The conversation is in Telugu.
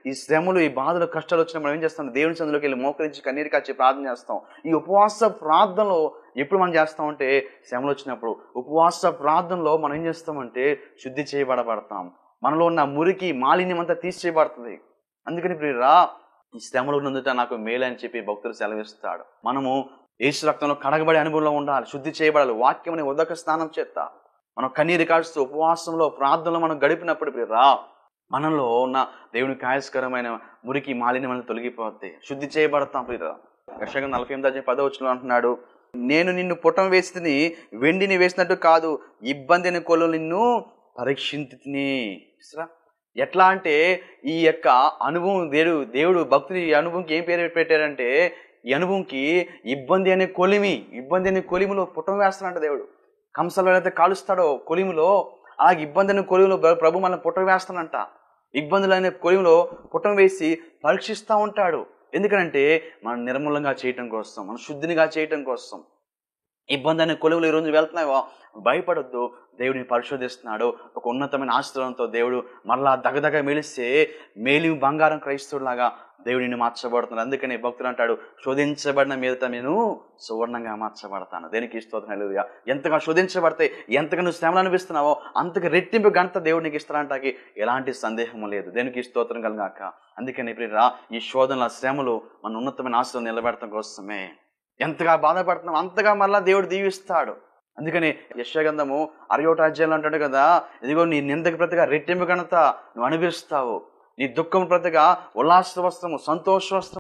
ఈ శ్రమలు, ఈ బాధలు, కష్టాలు వచ్చినప్పుడు మనం ఏం చేస్తాం? దేవుని సన్నిధిలోకి వెళ్ళి మోకరించి కన్నీరు కాచి ప్రార్థన చేస్తాం. ఈ ఉపవాస ప్రార్థనలో ఎప్పుడు మనం చేస్తామంటే శ్రమలు వచ్చినప్పుడు ఉపవాస ప్రార్థనలో మనం ఏం చేస్తామంటే శుద్ధి చేయబడతాం. మనలో ఉన్న మురికి మాలిన్యం అంతా తీసిచేయబడుతుంది. అందుకని ప్రియురా, ఈ శ్రమలు నందుట నాకు మేలు అని చెప్పి భక్తులు సెలవిస్తాడు. మనము యేసు రక్తంలో కడగబడే అనుభవంలో ఉండాలి, శుద్ధి చేయబడాలి. వాక్యం అనే ఉదక స్నానం చేత మనం కన్నీరు కాచుతూ ఉపవాసంలో ప్రార్థనలో మనం గడిపినప్పుడు ప్రియురా, మనలో ఉన్న దేవునికి ఆయస్కరమైన మురికి మాలిన్యం తొలగిపోతాయి, శుద్ధి చేయబడతాం ప్రియురా. యెషయా 48:10 అంటున్నాడు, నేను నిన్ను పుటం వేసి వెండిని వేసినట్టు కాదు, ఇబ్బంది అనే కొలు నిన్ను పరీక్షించుతిని. ఎట్లా అంటే ఈ యొక్క అనుభవం దేవుడు భక్తుని ఈ అనుభవంకి ఏం పేరు పెట్టారంటే, ఈ అనుభవంకి ఇబ్బంది అనే కొలిమిలో పుటం వేస్తానంట దేవుడు. కంసలో అయితే కాలుస్తాడో కొలిమిలో, అలాగే ఇబ్బంది అనే కొలిమిలో ప్రభు మనల్ని పుటం వేస్తానంట. ఇబ్బందులు అనే కొలిమిలో పుటం వేసి పరీక్షిస్తూ ఉంటాడు. ఎందుకంటే మనం నిర్మూలంగా చేయటం కోసం, మనం శుద్ధినిగా చేయటం కోసం. ఇబ్బంది అనే కొలువులు ఈరోజు వెళ్తున్నావో భయపడొద్దు, దేవుడిని పరిశోధిస్తున్నాడు. ఒక ఉన్నతమైన ఆశీర్వాదంతో దేవుడు మరలా దగదగ మెలిస్తే మేలి బంగారం క్రైస్తవులాగా దేవుడిని మార్చబడుతున్నాడు. అందుకని భక్తుడు అంటాడు, శోధించబడిన మీదట నేను సువర్ణంగా మార్చబడతాను. దేనికి స్తోత్రం, హల్లెలూయా. ఎంతగా శోధించబడితే, ఎంతగా నువ్వు శ్రమలు అనిపిస్తున్నావో అంతగా రెట్టింపు ఘనత దేవుడు నీకు ఇస్తానంటాకి ఎలాంటి సందేహం లేదు. దేనికి స్తోత్రం కలుగాక. అందుకని ప్రియురా, ఈ శోధనల శ్రమలు మన ఉన్నతమైన ఆశీర్వాదం నిలబెడటం కోసమే. ఎంతగా బాధపడుతున్నావు అంతగా మళ్ళా దేవుడు దీవిస్తాడు. అందుకని యెషయా గ్రంథము 61 అంటాడు కదా, ఇదిగో నీ నిందకి ప్రతిగా రెట్టింపు ఘనత నువ్వు అనుభవిస్తావు, నీ దుఃఖం ప్రతిగా ఉల్లాస వస్త్రము, సంతోష వస్త్రం